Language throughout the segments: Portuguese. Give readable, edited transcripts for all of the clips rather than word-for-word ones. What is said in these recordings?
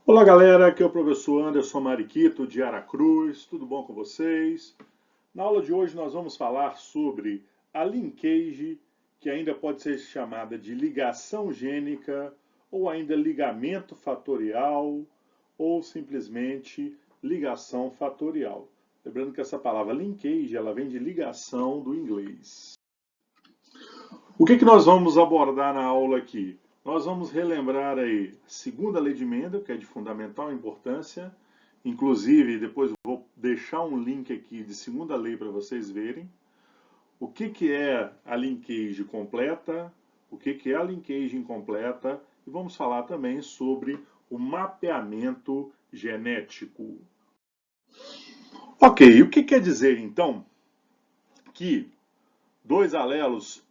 Olá galera, aqui é o professor Anderson Mariquito de Aracruz, tudo bom com vocês? Na aula de hoje nós vamos falar sobre a linkage, que ainda pode ser chamada de ligação gênica, ou ainda ligamento fatorial, ou simplesmente ligação fatorial. Lembrando que essa palavra linkage, ela vem de ligação do inglês. O que nós vamos abordar na aula aqui? Nós vamos relembrar aí a segunda lei de Mendel, que é de fundamental importância. Inclusive, depois vou deixar um link aqui de segunda lei para vocês verem. O que é a linkage completa, o que é a linkage incompleta, e vamos falar também sobre o mapeamento genético. Ok, o que quer dizer então que dois alelos,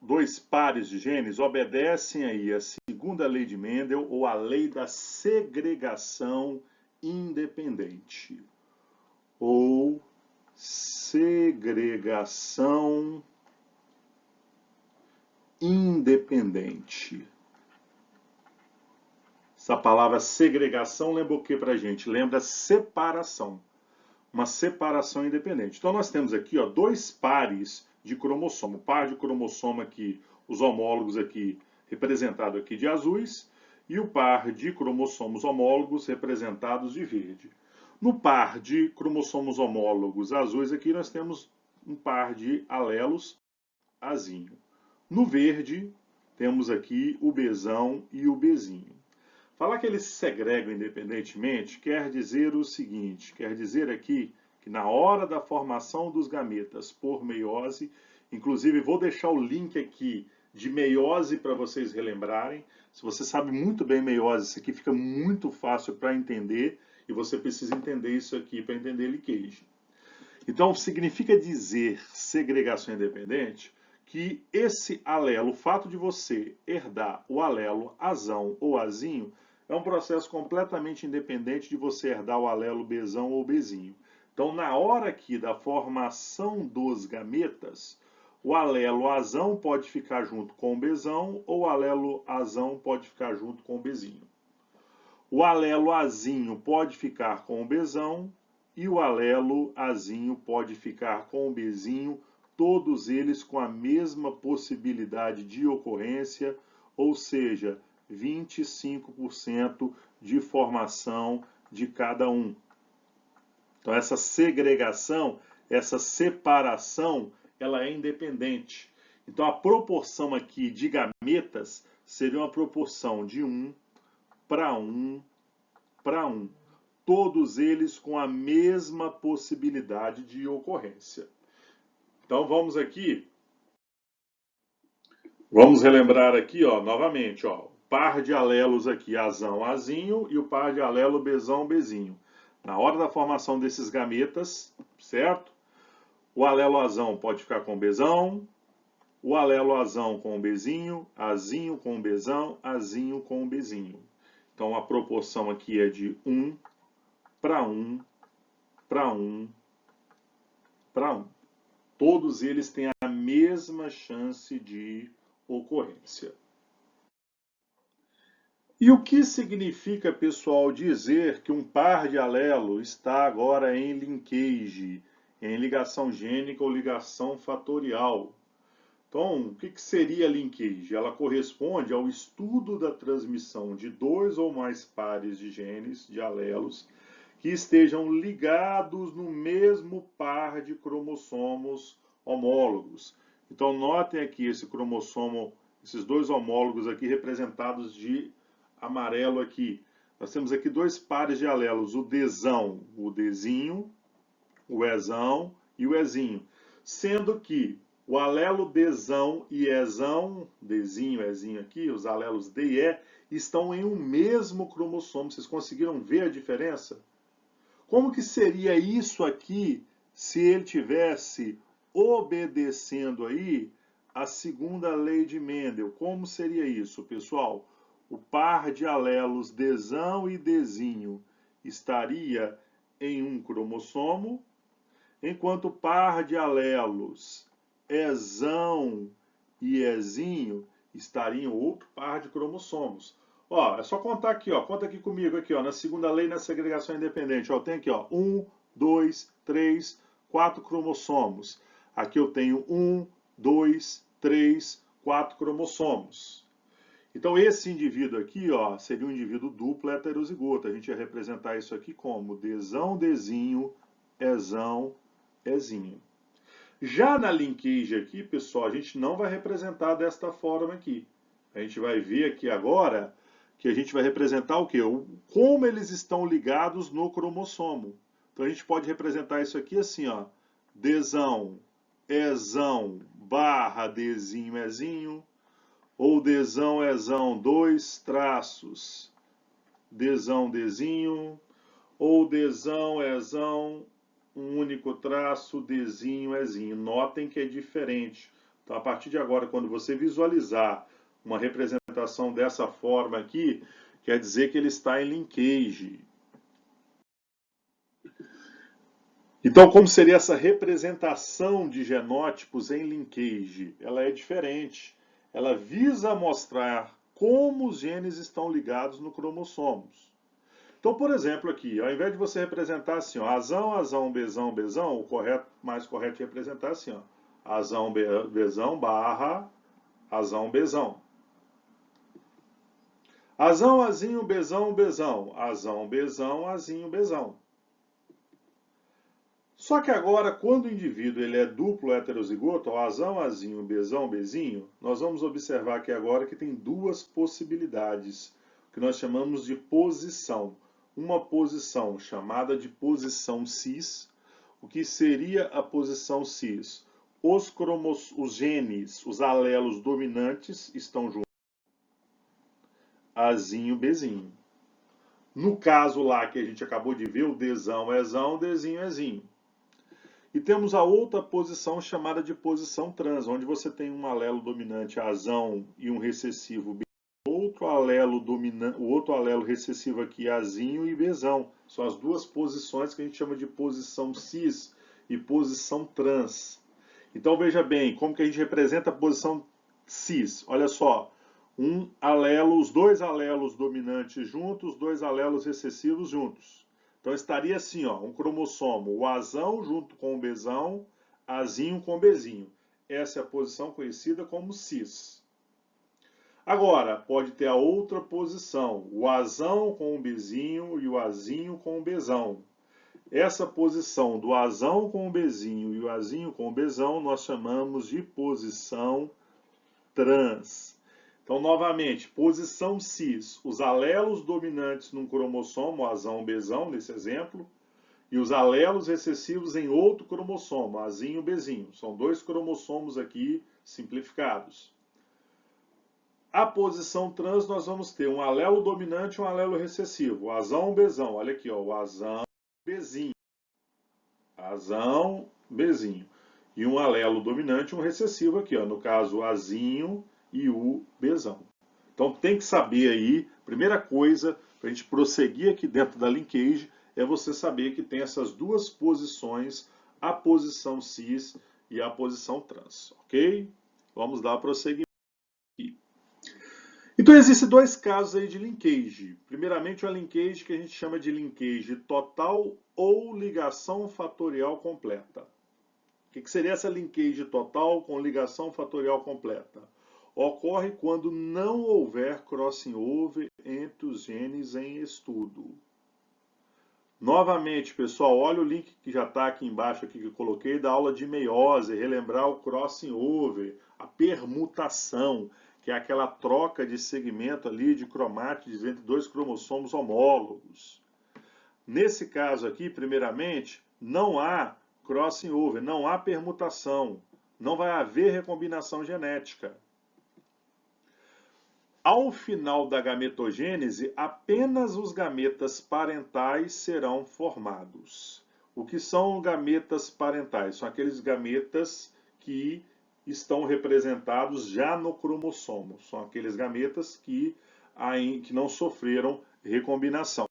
dois pares de genes obedecem aí a segunda lei de Mendel ou a lei da segregação independente ou segregação independente. Essa palavra segregação lembra o que para a gente? Lembra separação. Uma separação independente. Então nós temos aqui dois pares de cromossomo. O par de cromossomo aqui, os homólogos aqui, representado aqui de azuis, e o par de cromossomos homólogos representados de verde. No par de cromossomos homólogos azuis aqui nós temos um par de alelos azinho. No verde temos aqui o Bzão e o Bzinho. Falar que eles se segregam independentemente quer dizer o seguinte, quer dizer aqui que na hora da formação dos gametas por meiose, inclusive vou deixar o link aqui de meiose para vocês relembrarem. Se você sabe muito bem meiose, isso aqui fica muito fácil para entender e você precisa entender isso aqui para entender linkage. Então significa dizer segregação independente que esse alelo, o fato de você herdar o alelo azão ou azinho, é um processo completamente independente de você herdar o alelo Bzão ou Bzinho. Então, na hora aqui da formação dos gametas, o alelo azão pode ficar junto com o Bzão ou o alelo azão pode ficar junto com o Bzinho. O alelo azinho pode ficar com o Bzão e o alelo azinho pode ficar com o Bzinho, todos eles com a mesma possibilidade de ocorrência, ou seja, 25% de formação de cada um. Então essa segregação, essa separação, ela é independente. Então a proporção aqui de gametas seria uma proporção de 1 para 1 para 1. Todos eles com a mesma possibilidade de ocorrência. Então vamos aqui, vamos relembrar aqui, novamente, o par de alelos aqui, azão, azinho, e o par de alelo, Bzão, Bzinho. Na hora da formação desses gametas, certo? O alelo azão pode ficar com Bzão, o alelo azão com Bzinho, azinho com Bzão, azinho com Bzinho. Então a proporção aqui é de 1 para 1 para 1 para 1. Todos eles têm a mesma chance de ocorrência. E o que significa, pessoal, dizer que um par de alelo está agora em linkage, em ligação gênica ou ligação fatorial? Então, o que seria linkage? Ela corresponde ao estudo da transmissão de dois ou mais pares de genes, de alelos, que estejam ligados no mesmo par de cromossomos homólogos. Então, notem aqui esse cromossomo, esses dois homólogos aqui representados de amarelo aqui. Nós temos aqui dois pares de alelos, o Dzão, o Dzinho, o Ezão e o Ezinho. Sendo que o alelo Dzão e Ezão, Dzinho, Ezinho aqui, os alelos D e E, estão em um mesmo cromossomo. Vocês conseguiram ver a diferença? Como que seria isso aqui se ele tivesse obedecendo aí a segunda lei de Mendel? Como seria isso, pessoal? O par de alelos Dzão e Dzinho estaria em um cromossomo, enquanto o par de alelos Ezão e Ezinho estaria em outro par de cromossomos. Ó, é só contar aqui, ó. Conta aqui comigo, aqui, ó, na segunda lei na segregação independente. Ó, eu tenho aqui, ó, 1, 2, 3, 4 cromossomos. Aqui eu tenho 1, 2, 3, 4 cromossomos. Então, esse indivíduo aqui, ó, seria um indivíduo duplo heterozigoto. A gente ia representar isso aqui como Dzão, Dzinho, Ezão, Ezinho. Já na linkage aqui, pessoal, a gente não vai representar desta forma aqui. A gente vai ver aqui agora que a gente vai representar o quê? Como eles estão ligados no cromossomo. Então a gente pode representar isso aqui assim, ó. Dzão, Ezão, barra Dzinho, Ezinho. Ou Dzão, Ezão, dois traços, Dzão, Dzinho. Ou Dzão, Ezão, um único traço, Dzinho, Ezinho. Notem que é diferente. Então, a partir de agora, quando você visualizar uma representação dessa forma aqui, quer dizer que ele está em linkage. Então, como seria essa representação de genótipos em linkage? Ela é diferente. Ela visa mostrar como os genes estão ligados no cromossomos. Então, por exemplo, aqui, ao invés de você representar assim, ó, azão, azão, bezão, bezão, o mais correto é representar assim, ó, azão, bezão, barra, azão, bezão. Azão, azinho, bezão, bezão, azão, bezão, azinho, bezão. Só que agora, quando o indivíduo ele é duplo heterozigoto, ó, azão, azinho, bezão, bezinho, nós vamos observar aqui agora que tem duas possibilidades, que nós chamamos de posição. Uma posição chamada de posição cis. O que seria a posição cis? Os genes, os alelos dominantes estão juntos. Azinho, bezinho. No caso lá que a gente acabou de ver, o Dzão, Ezão, Dzinho, Ezinho. E temos a outra posição chamada de posição trans, onde você tem um alelo dominante azão e um recessivo B. Outro alelo dominante, o outro alelo recessivo aqui, azinho e bezão. São as duas posições que a gente chama de posição cis e posição trans. Então veja bem, como que a gente representa a posição cis? Olha só, um alelo, os dois alelos dominantes juntos, os dois alelos recessivos juntos. Então estaria assim, ó, um cromossomo, o azão junto com o bezão, azinho com o bezinho. Essa é a posição conhecida como cis. Agora, pode ter a outra posição, o azão com o bezinho e o azinho com o bezão. Essa posição do azão com o bezinho e o azinho com o bezão nós chamamos de posição trans. Então, novamente, posição cis, os alelos dominantes num cromossomo, azão, bezão, nesse exemplo, e os alelos recessivos em outro cromossomo, azinho, bezinho. São dois cromossomos aqui simplificados. A posição trans, nós vamos ter um alelo dominante e um alelo recessivo. Azão, bezão. Olha aqui, ó, o azão, bezinho. Azão, bezinho. E um alelo dominante e um recessivo aqui, ó, no caso, o azinho e o bezão. Então tem que saber aí, primeira coisa, para a gente prosseguir aqui dentro da linkage, é você saber que tem essas duas posições, a posição cis e a posição trans, ok? Vamos dar prosseguimento aqui. Então existem dois casos aí de linkage. Primeiramente, uma linkage que a gente chama de linkage total ou ligação fatorial completa. O que seria essa linkage total com ligação fatorial completa? Ocorre quando não houver crossing over entre os genes em estudo. Novamente, pessoal, olha o link que já está aqui embaixo aqui que eu coloquei da aula de meiose, relembrar o crossing over, a permutação, que é aquela troca de segmento ali de cromátides entre dois cromossomos homólogos. Nesse caso aqui, primeiramente, não há crossing over, não há permutação, não vai haver recombinação genética. Ao final da gametogênese, apenas os gametas parentais serão formados. O que são gametas parentais? São aqueles gametas que estão representados já no cromossomo. São aqueles gametas que não sofreram recombinação.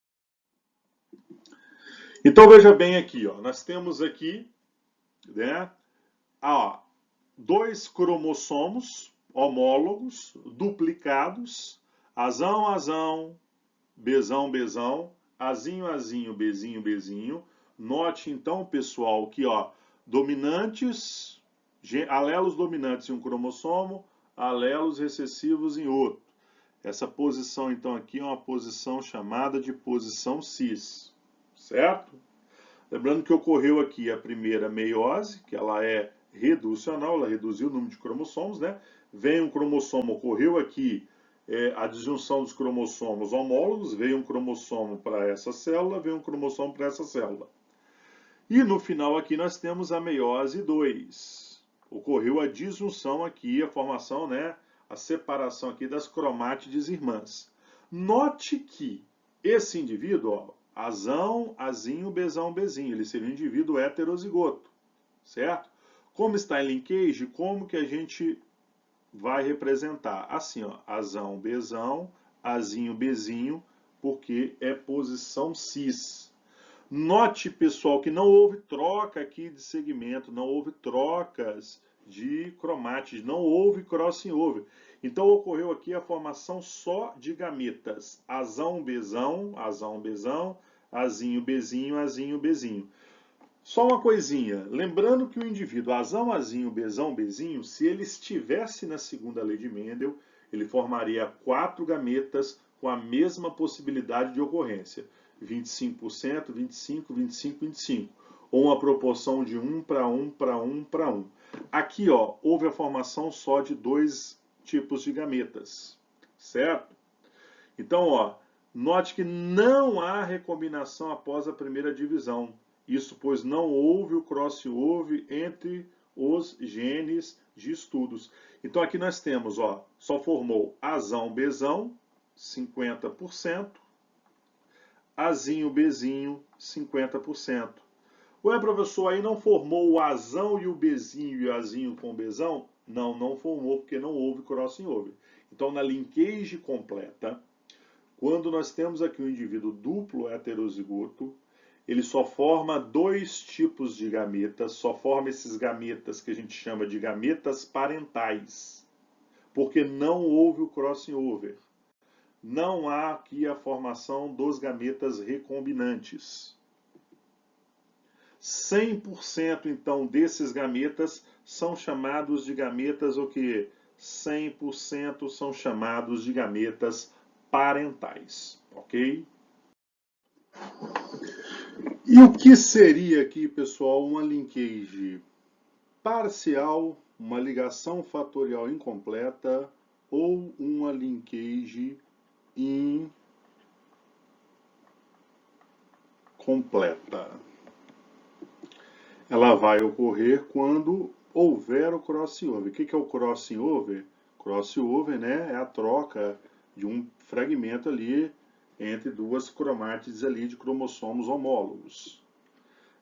Então veja bem aqui, ó, nós temos aqui, né, dois cromossomos homólogos, duplicados, Azão, azão, Bzão, Bzão, Azinho, azinho, Bzinho, Bzinho. Note então, pessoal, que ó, dominantes, alelos dominantes em um cromossomo, alelos recessivos em outro. Essa posição, então, aqui é uma posição chamada de posição cis, certo? Lembrando que ocorreu aqui a primeira meiose, que ela é reducional, ela reduziu o número de cromossomos, né? Vem um cromossomo, ocorreu aqui a disjunção dos cromossomos homólogos, veio um cromossomo para essa célula, veio um cromossomo para essa célula. E no final aqui nós temos a meiose 2. Ocorreu a disjunção aqui, a formação, né? A separação aqui das cromátides irmãs. Note que esse indivíduo, ó, azão, azinho, bezão, bezinho, ele seria um indivíduo heterozigoto, certo? Como está em linkage, como que a gente vai representar? Assim, ó, azão, bezão, azinho, bezinho, porque é posição cis. Note, pessoal, que não houve troca aqui de segmento, não houve trocas de cromátides, não houve crossing over. Então ocorreu aqui a formação só de gametas. Azão, bezão, azinho, bezinho, azinho, bezinho. Só uma coisinha, lembrando que o indivíduo azão, azinho, bezão, bezinho, se ele estivesse na segunda lei de Mendel, ele formaria 4 gametas com a mesma possibilidade de ocorrência. 25%, 25, 25, 25. Ou uma proporção de 1 para 1 para 1 para 1. Aqui, ó, houve a formação só de 2 tipos de gametas, certo? Então, ó, note que não há recombinação após a primeira divisão. Isso pois não houve o crossover entre os genes de estudos. Então aqui nós temos, ó, só formou azão, bezão, 50%, azinho, bezinho, 50%. Ué, professor, aí não formou o azão e o bezinho e o azinho com o bezão? Não, não formou porque não houve crossing over. Então, na linkage completa, quando nós temos aqui um indivíduo duplo heterozigoto, ele só forma 2 tipos de gametas, só forma esses gametas que a gente chama de gametas parentais, porque não houve o crossing over. Não há aqui a formação dos gametas recombinantes. 100% então desses gametas são chamados de gametas o quê? 100% são chamados de gametas parentais, ok? E o que seria aqui, pessoal, uma linkage parcial, uma ligação fatorial incompleta ou uma linkage incompleta? Ela vai ocorrer quando houver o crossing over. O que é o crossing over? Crossing over, né, é a troca de um fragmento ali entre 2 cromátides ali de cromossomos homólogos.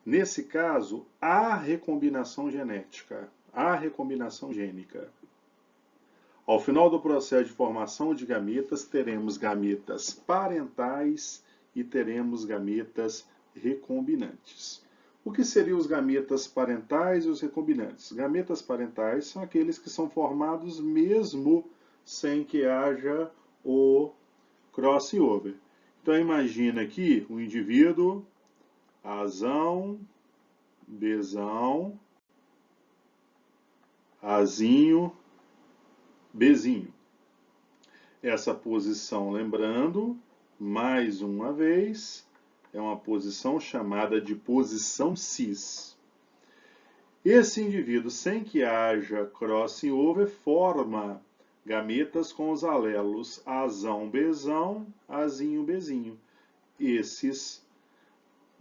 Nesse caso, há recombinação genética, há recombinação gênica. Ao final do processo de formação de gametas, teremos gametas parentais e teremos gametas recombinantes. O que seriam os gametas parentais e os recombinantes? Gametas parentais são aqueles que são formados mesmo sem que haja o crossing over. Então imagina aqui um indivíduo azão, bezão, azinho, bezinho. Essa posição, lembrando, mais uma vez, é uma posição chamada de posição cis. Esse indivíduo, sem que haja crossing over, forma gametas com os alelos azão, bezão, azinho, bezinho. Esses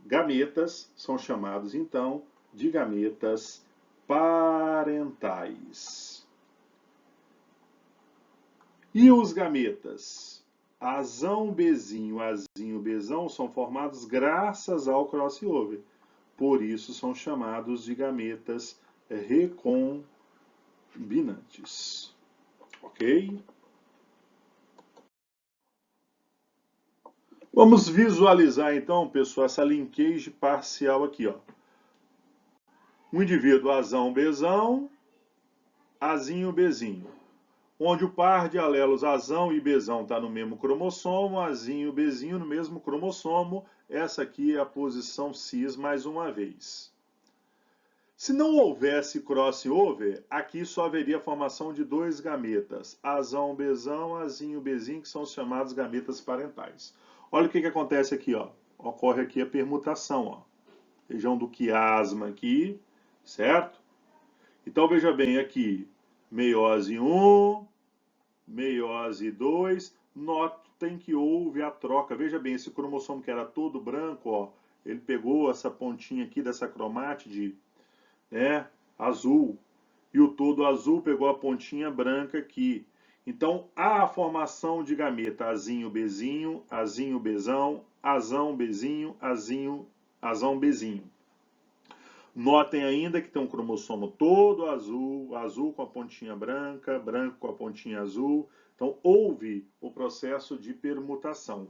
gametas são chamados, então, de gametas parentais. E os gametas azão, bezinho, azinho, bezão são formados graças ao crossover. Por isso são chamados de gametas recombinantes. Ok? Vamos visualizar então, pessoal, essa linkage parcial aqui, ó. Um indivíduo azão, bezão, azinho, bezinho. onde o par de alelos Azão e Bzão está no mesmo cromossomo, Azinho e Bzinho no mesmo cromossomo. Essa aqui é a posição cis mais uma vez. Se não houvesse crossover, aqui só haveria a formação de dois gametas, Azão, Bzão, Azinho, Bzinho, que são os chamados gametas parentais. Olha o que acontece aqui, ó. Ocorre aqui a permutação, ó. Região do quiasma aqui, certo? Então veja bem aqui, meiose 1, meiose 2, notem que houve a troca. Veja bem, esse cromossomo que era todo branco, ó, ele pegou essa pontinha aqui dessa cromátide, né, azul, e o todo azul pegou a pontinha branca aqui. Então, há a formação de gameta Azinho, Bzinho, Azinho, Bzão, Azão, Bzinho, Azinho, Azão, Bzinho. Notem ainda que tem um cromossomo todo azul, azul com a pontinha branca, branco com a pontinha azul. Então, houve o processo de permutação.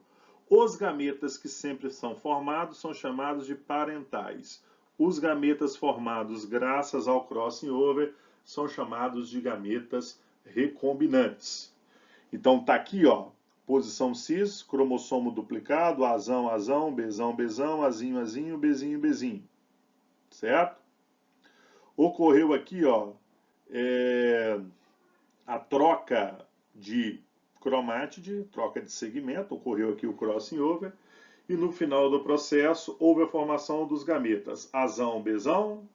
Os gametas que sempre são formados são chamados de parentais. Os gametas formados graças ao crossing over são chamados de gametas recombinantes. Então, tá aqui, ó, posição cis, cromossomo duplicado, Azão, Azão, Bzão, Bzão, Azinho, Azinho, Bzinho, Bzinho. Certo? Ocorreu aqui, ó, a troca de cromátide, troca de segmento, ocorreu aqui o crossing over, e no final do processo houve a formação dos gametas Azão, Bzão,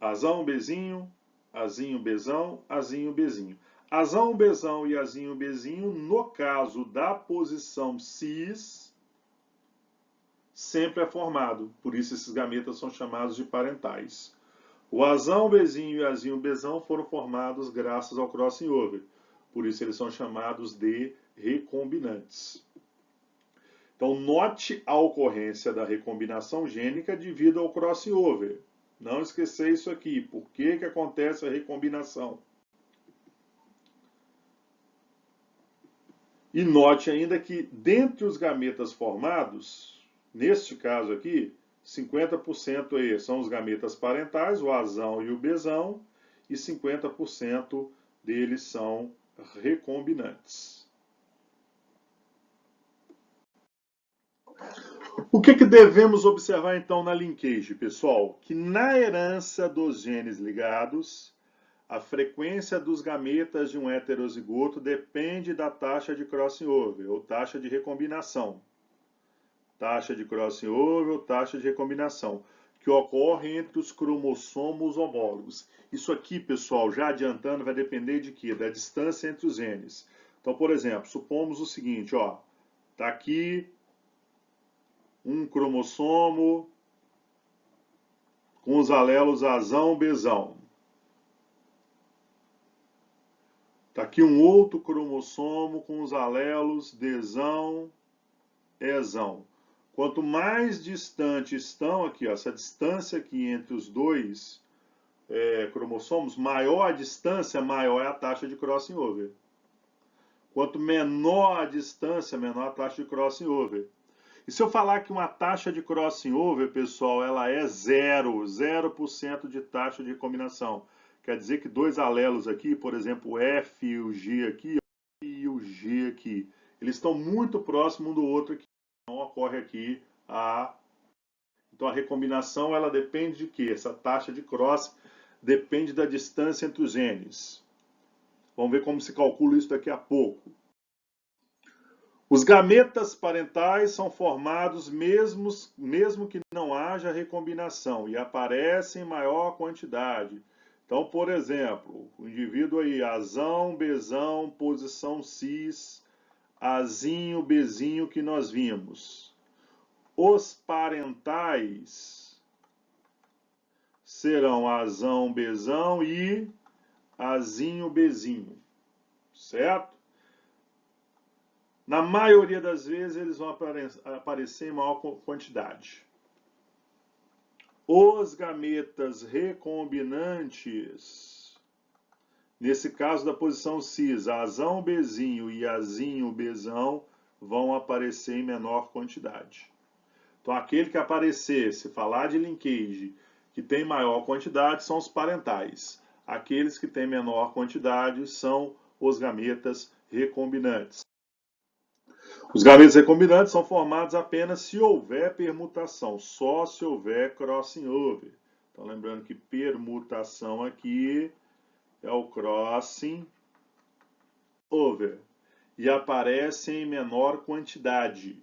Azão, Bzinho, Azinho, Bzão, Azinho, Bzinho. Azão, Bzão e Azinho, Bzinho, no caso da posição cis, sempre é formado, por isso esses gametas são chamados de parentais. O Azão, Bzinho e Azinho, Bzão foram formados graças ao crossing over, por isso eles são chamados de recombinantes. Então, note a ocorrência da recombinação gênica devido ao crossing over. Não esquecer isso aqui. Por que acontece a recombinação? E note ainda que dentre os gametas formados, neste caso aqui, 50% aí são os gametas parentais, o Azão e o Bzão, e 50% deles são recombinantes. O que devemos observar então na linkage, pessoal? Que na herança dos genes ligados, a frequência dos gametas de um heterozigoto depende da taxa de crossing over, ou taxa de recombinação. Taxa de crossing over ou taxa de recombinação, que ocorre entre os cromossomos homólogos. Isso aqui, pessoal, já adiantando, vai depender de quê? Da distância entre os genes. Então, por exemplo, supomos o seguinte, ó, tá aqui um cromossomo com os alelos Azão, Bzão. Tá aqui um outro cromossomo com os alelos Dzão, Ezão. Quanto mais distante estão aqui, ó, essa distância aqui entre os dois cromossomos, maior a distância, maior é a taxa de crossing over. Quanto menor a distância, menor a taxa de crossing over. E se eu falar que uma taxa de crossing over, pessoal, ela é 0% de taxa de recombinação. Quer dizer que dois alelos aqui, por exemplo, o F e o G aqui, e o G aqui, eles estão muito próximos um do outro aqui. Então ocorre aqui Então a recombinação, ela depende de quê? Essa taxa de cross depende da distância entre os genes. Vamos ver como se calcula isso daqui a pouco. Os gametas parentais são formados mesmo que não haja recombinação e aparecem em maior quantidade. Então, por exemplo, o indivíduo aí, Azão, Bzão, posição cis, Azinho, Bzinho que nós vimos. Os parentais serão Azão, Bzão e Azinho, Bzinho, certo? Na maioria das vezes, eles vão aparecer em maior quantidade. Os gametas recombinantes, nesse caso da posição cis, Azão, Bzinho e Azinho, Bzão, vão aparecer em menor quantidade. Então, aquele que aparecer, se falar de linkage, que tem maior quantidade, são os parentais. Aqueles que têm menor quantidade são os gametas recombinantes. Os gametas recombinantes são formados apenas se houver permutação, só se houver crossing over. Então, lembrando que permutação aqui é o crossing over e aparece em menor quantidade.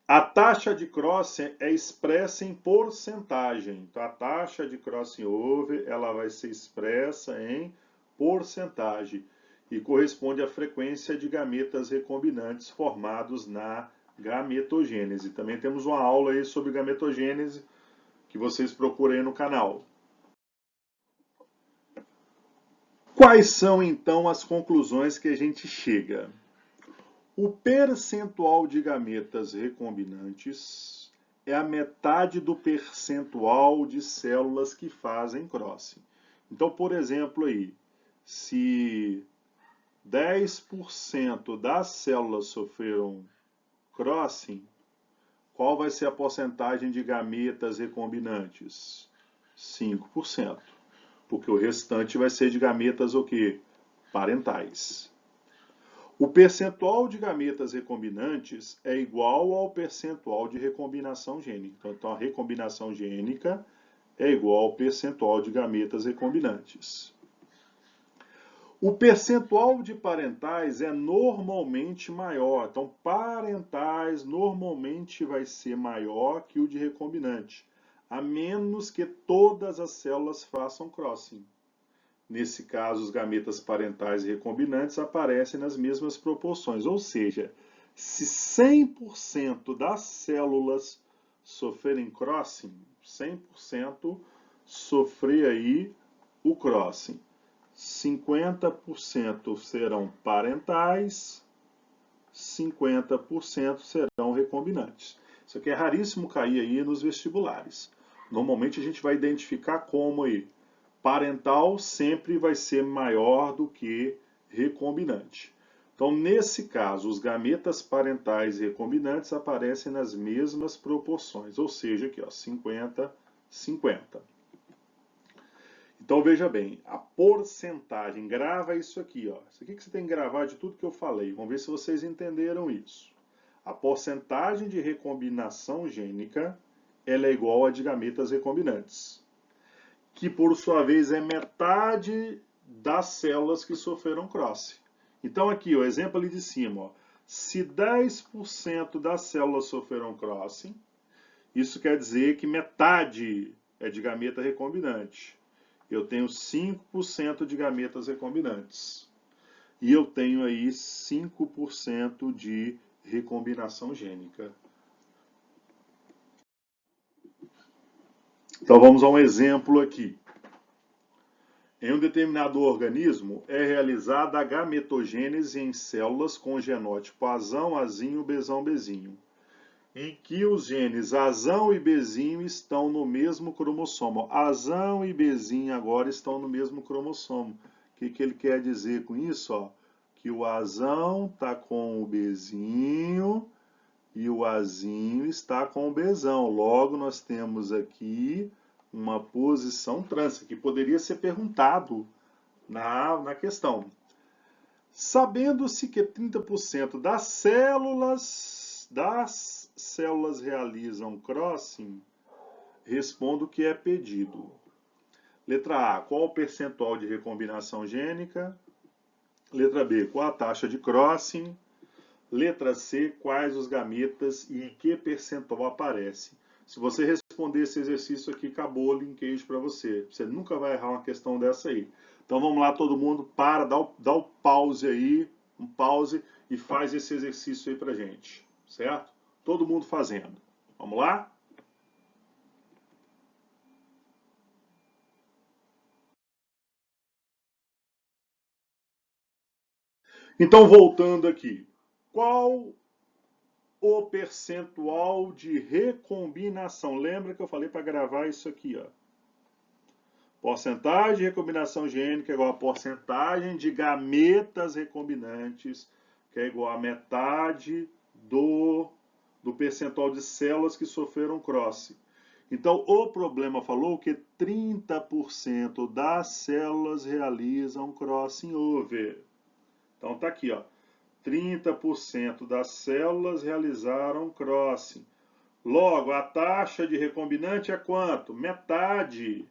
A taxa de crossing é expressa em porcentagem. Então, a taxa de crossing over ela vai ser expressa em porcentagem e corresponde à frequência de gametas recombinantes formados na gametogênese. Também temos uma aula aí sobre gametogênese que vocês procurem no canal. Quais são então as conclusões que a gente chega? O percentual de gametas recombinantes é a metade do percentual de células que fazem crossing. Então, por exemplo, aí, se 10% das células sofreram crossing, qual vai ser a porcentagem de gametas recombinantes? 5%. Porque o restante vai ser de gametas o quê? Parentais. O percentual de gametas recombinantes é igual ao percentual de recombinação gênica. Então, a recombinação gênica é igual ao percentual de gametas recombinantes. O percentual de parentais é normalmente maior. Então, parentais normalmente vai ser maior que o de recombinante, a menos que todas as células façam crossing. Nesse caso, os gametas parentais e recombinantes aparecem nas mesmas proporções, ou seja, se 100% das células sofrerem crossing, 100% sofrer aí o crossing. 50% serão parentais, 50% serão recombinantes. Isso aqui é raríssimo cair aí nos vestibulares. Normalmente a gente vai identificar como aí. Parental sempre vai ser maior do que recombinante. Então, nesse caso, os gametas parentais e recombinantes aparecem nas mesmas proporções, ou seja, aqui, ó, 50-50. Então, veja bem, a porcentagem, grava isso aqui, ó. Isso aqui que você tem que gravar de tudo que eu falei. Vamos ver se vocês entenderam isso. A porcentagem de recombinação gênica, ela é igual a de gametas recombinantes, que por sua vez é metade das células que sofreram crossing. Então aqui, o exemplo ali de cima, ó, se 10% das células sofreram crossing, isso quer dizer que metade é de gameta recombinante. Eu tenho 5% de gametas recombinantes. E eu tenho aí 5% de recombinação gênica. Então vamos a um exemplo aqui. Em um determinado organismo é realizada a gametogênese em células com genótipo azão, azinho, bezão, bezinho, em que os genes azão e bezinho estão no mesmo cromossomo. Azão e bezinho agora estão no mesmo cromossomo. O que ele quer dizer com isso? Ó? Que o azão está com o bezinho e o azinho está com o bezão. Logo, nós temos aqui uma posição trans, que poderia ser perguntado na questão. Sabendo-se que 30% das células realizam crossing, respondo o que é pedido. Letra A, qual o percentual de recombinação gênica? Letra B, qual a taxa de crossing? Letra C, quais os gametas e em que percentual aparece? Se você responder esse exercício aqui, acabou o linkage para você. Você nunca vai errar uma questão dessa aí. Então vamos lá, todo mundo, dá o pause aí, um pause e faz esse exercício aí pra gente, certo? Todo mundo fazendo. Vamos lá? Então, voltando aqui. Qual o percentual de recombinação? Lembra que eu falei para gravar isso aqui, ó. Porcentagem de recombinação gênica é igual a porcentagem de gametas recombinantes, que é igual a metade do percentual de células que sofreram crossing. Então, o problema falou que 30% das células realizam crossing over. Então, tá aqui, ó. 30% das células realizaram crossing. Logo, a taxa de recombinante é quanto? Metade.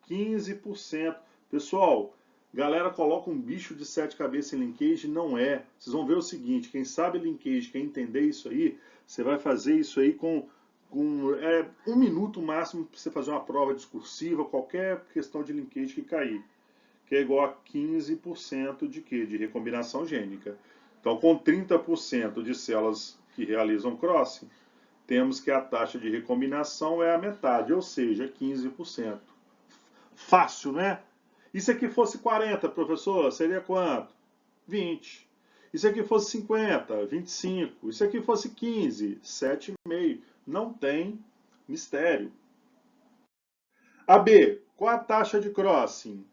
15%. Pessoal, galera coloca um bicho de 7 cabeças em linkage, não é. Vocês vão ver o seguinte, quem sabe linkage, quem entender isso aí, você vai fazer isso aí com 1 minuto máximo para você fazer uma prova discursiva, qualquer questão de linkage que cair, que é igual a 15% de quê? De recombinação gênica. Então, com 30% de células que realizam crossing, temos que a taxa de recombinação é a metade, ou seja, 15%. Fácil, né? E se aqui fosse 40, professor, seria quanto? 20. E se aqui fosse 50, 25. E se aqui fosse 15, 7,5. Não tem mistério. A B, qual a taxa de crossing?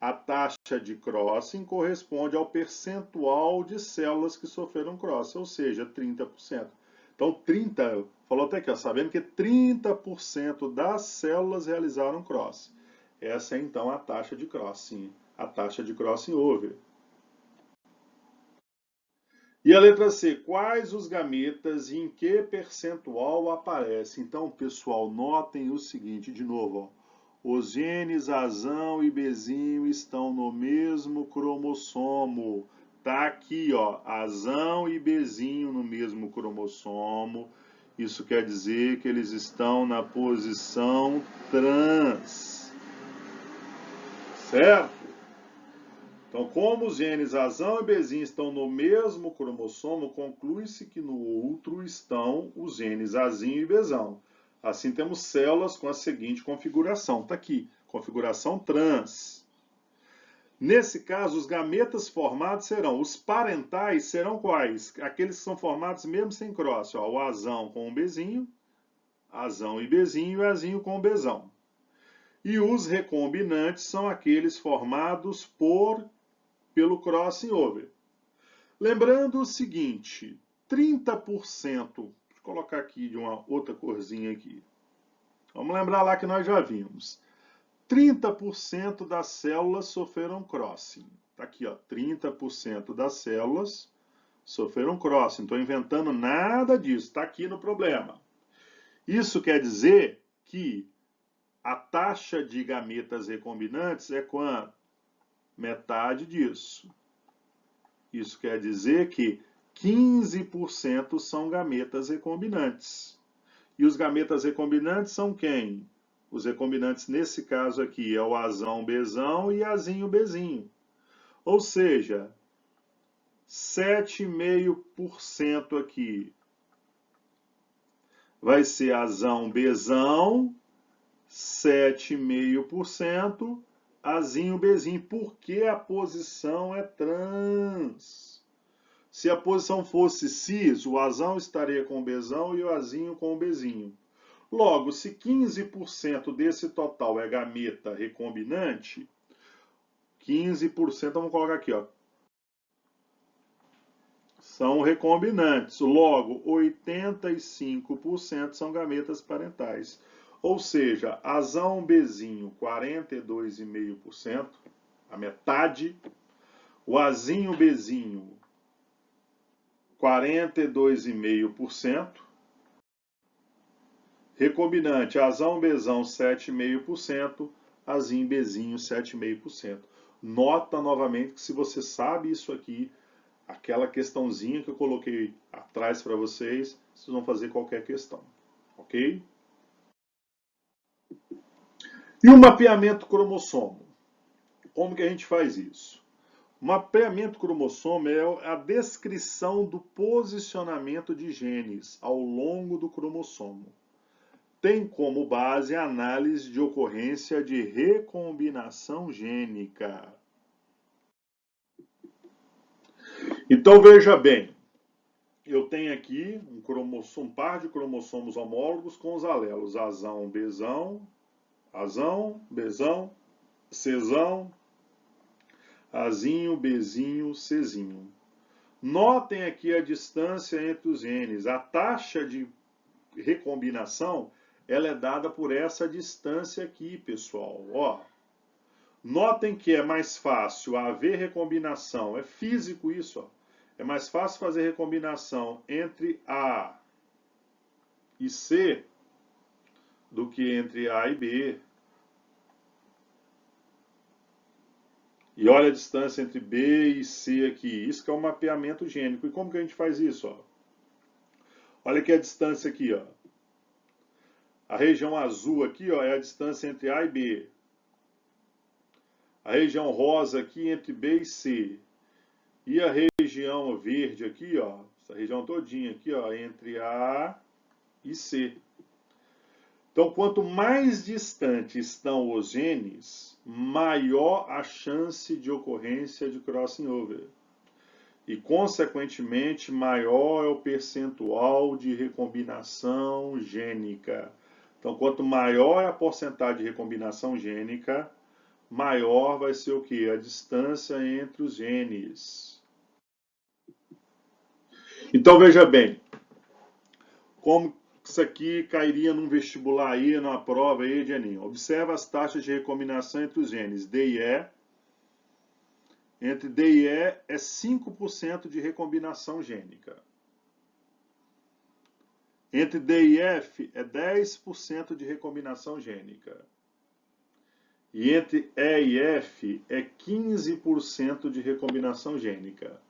A taxa de crossing corresponde ao percentual de células que sofreram crossing, ou seja, 30%. Então, 30, falou até aqui, ó, sabendo que 30% das células realizaram crossing. Essa é então a taxa de crossing, a taxa de crossing over. E a letra C, quais os gametas e em que percentual aparecem? Então, pessoal, notem o seguinte, de novo, ó. Os genes Azão e Bezinho estão no mesmo cromossomo. Tá aqui, ó, Azão e Bezinho no mesmo cromossomo. Isso quer dizer que eles estão na posição trans. Certo? Então, como os genes Azão e Bezinho estão no mesmo cromossomo, conclui-se que no outro estão os genes Azinho e Bezão. Assim, temos células com a seguinte configuração. Está aqui, configuração trans. Nesse caso, os gametas formados serão, os parentais serão quais? Aqueles que são formados mesmo sem cross. Ó, o Azão com o Bezinho, Azão e Bezinho e Azinho com o Bezão. E os recombinantes são aqueles formados pelo crossing over. Lembrando o seguinte, 30%, vou colocar aqui de uma outra corzinha aqui. Vamos lembrar lá que nós já vimos. 30% das células sofreram crossing. Está aqui, ó, 30% das células sofreram crossing. Não estou inventando nada disso, está aqui no problema. Isso quer dizer que a taxa de gametas recombinantes é quanto? Metade disso. Isso quer dizer que 15% são gametas recombinantes. E os gametas recombinantes são quem? Os recombinantes, nesse caso aqui, é o Azão Bezão e Azinho Bezinho. Ou seja, 7,5% aqui vai ser Azão Bezão, 7,5%. Azinho, Bezinho, porque a posição é trans. Se a posição fosse cis, o Azão estaria com o Bezão e o Azinho com o Bezinho. Logo, se 15% desse total é gameta recombinante, 15%, vamos colocar aqui, ó, são recombinantes. Logo, 85% são gametas parentais. Ou seja, Azão Bezinho, 42,5%, a metade. O Azinho Bezinho, 42,5%. Recombinante, Azão Bezão, 7,5%. Azinho Bezinho, 7,5%. Nota novamente que se você sabe isso aqui, aquela questãozinha que eu coloquei atrás para vocês, vocês vão fazer qualquer questão. Ok? E o mapeamento cromossomo? Como que a gente faz isso? O mapeamento cromossomo é a descrição do posicionamento de genes ao longo do cromossomo. Tem como base a análise de ocorrência de recombinação gênica. Então veja bem, eu tenho aqui um par de cromossomos homólogos com os alelos Azão, Bezão, Azão, Bezão, Czão, Azinho, Bezinho, Czinho. Notem aqui a distância entre os genes. A taxa de recombinação ela é dada por essa distância aqui, pessoal. Ó, notem que é mais fácil haver recombinação, é físico isso, ó. É mais fácil fazer recombinação entre A e C do que entre A e B. E olha a distância entre B e C aqui. Isso que é um mapeamento gênico. E como que a gente faz isso? Ó? Olha aqui a distância aqui. Ó. A região azul aqui ó, é a distância entre A e B. A região rosa aqui entre B e C. E a região verde aqui, ó, essa região todinha aqui, ó, entre A e C. Então, quanto mais distante estão os genes, maior a chance de ocorrência de crossing over. E, consequentemente, maior é o percentual de recombinação gênica. Então, quanto maior é a porcentagem de recombinação gênica, maior vai ser o quê? A distância entre os genes. Então, veja bem, como isso aqui cairia num vestibular aí, numa prova aí de Enem. Observa as taxas de recombinação entre os genes D e E. Entre D e E é 5% de recombinação gênica. Entre D e F é 10% de recombinação gênica. E entre E e F é 15% de recombinação gênica.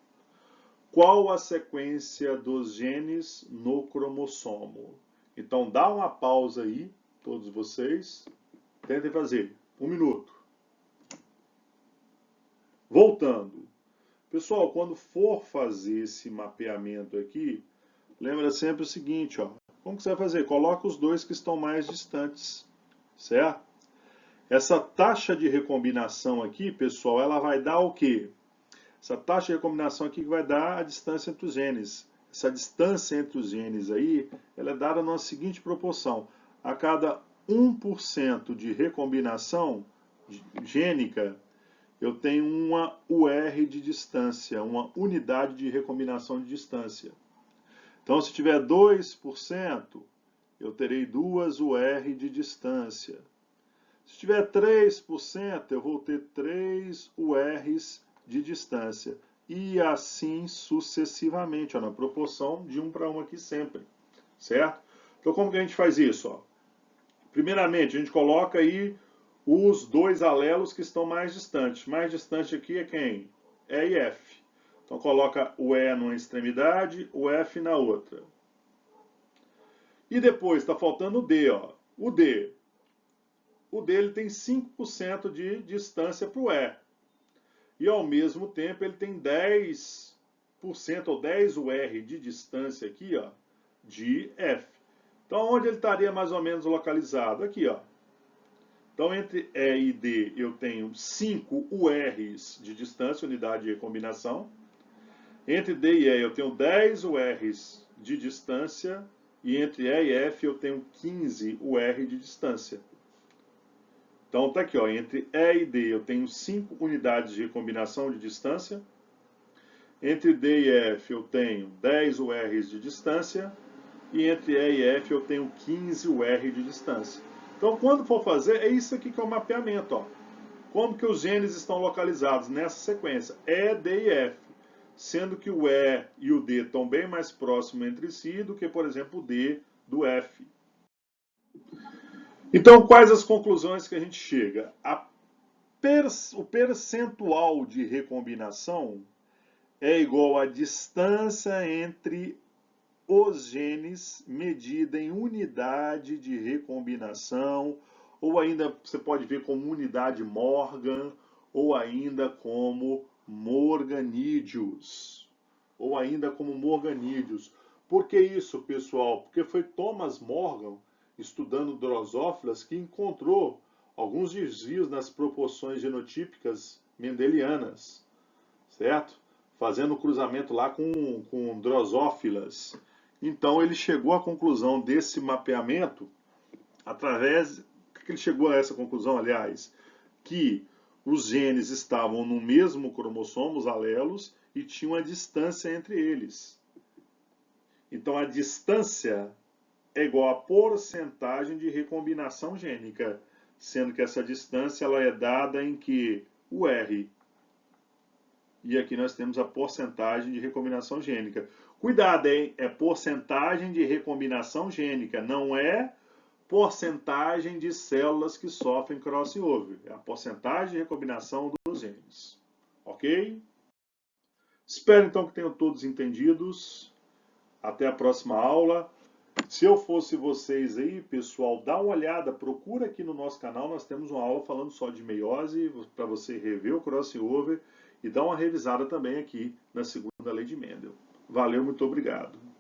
Qual a sequência dos genes no cromossomo? Então dá uma pausa aí, todos vocês. Tentem fazer. 1 minuto. Voltando. Pessoal, quando for fazer esse mapeamento aqui, lembra sempre o seguinte, ó. Como que você vai fazer? Coloca os dois que estão mais distantes, certo? Essa taxa de recombinação aqui, pessoal, ela vai dar o quê? Essa taxa de recombinação aqui que vai dar a distância entre os genes. Essa distância entre os genes aí, ela é dada na seguinte proporção. A cada 1% de recombinação gênica, eu tenho uma UR de distância, uma unidade de recombinação de distância. Então, se tiver 2%, eu terei 2 UR de distância. Se tiver 3%, eu vou ter 3 URs de distância. E assim sucessivamente, ó, na proporção de 1 para 1 aqui sempre. Certo? Então, como que a gente faz isso? Ó? Primeiramente, a gente coloca aí os dois alelos que estão mais distantes. Mais distante aqui é quem? E e F. Então, coloca o E numa extremidade, o F na outra. E depois, está faltando o D. Ó. O D ele tem 5% de distância para o E. E, ao mesmo tempo, ele tem 10% ou 10 UR de distância aqui, ó, de F. Então, onde ele estaria mais ou menos localizado? Aqui, ó. Então, entre E e D, eu tenho 5 URs de distância, unidade de recombinação. Entre D e E, eu tenho 10 URs de distância. E entre E e F, eu tenho 15 UR de distância. Então, está aqui, ó, entre E e D, eu tenho 5 unidades de recombinação de distância. Entre D e F, eu tenho 10 URs de distância. E entre E e F, eu tenho 15 UR de distância. Então, quando for fazer, é isso aqui que é o mapeamento. Ó. Como que os genes estão localizados nessa sequência? E, D e F. Sendo que o E e o D estão bem mais próximos entre si do que, por exemplo, o D do F. Então, quais as conclusões que a gente chega? O percentual de recombinação é igual à distância entre os genes medida em unidade de recombinação, ou ainda você pode ver como unidade Morgan, ou ainda como morganídeos. Por que isso, pessoal? Porque foi Thomas Morgan, estudando drosófilas, que encontrou alguns desvios nas proporções genotípicas mendelianas, certo? Fazendo o cruzamento lá com drosófilas. Então ele chegou à conclusão desse mapeamento através... O que ele chegou a essa conclusão, aliás? Que os genes estavam no mesmo cromossomo, os alelos, e tinha uma distância entre eles. Então a distância é igual a porcentagem de recombinação gênica, sendo que essa distância ela é dada em que o R. E aqui nós temos a porcentagem de recombinação gênica. Cuidado, hein? É porcentagem de recombinação gênica, não é porcentagem de células que sofrem crossover. É a porcentagem de recombinação dos genes. Ok? Espero então que tenham todos entendidos. Até a próxima aula. Se eu fosse vocês aí, pessoal, dá uma olhada, procura aqui no nosso canal, nós temos uma aula falando só de meiose, para você rever o crossover e dar uma revisada também aqui na segunda lei de Mendel. Valeu, muito obrigado.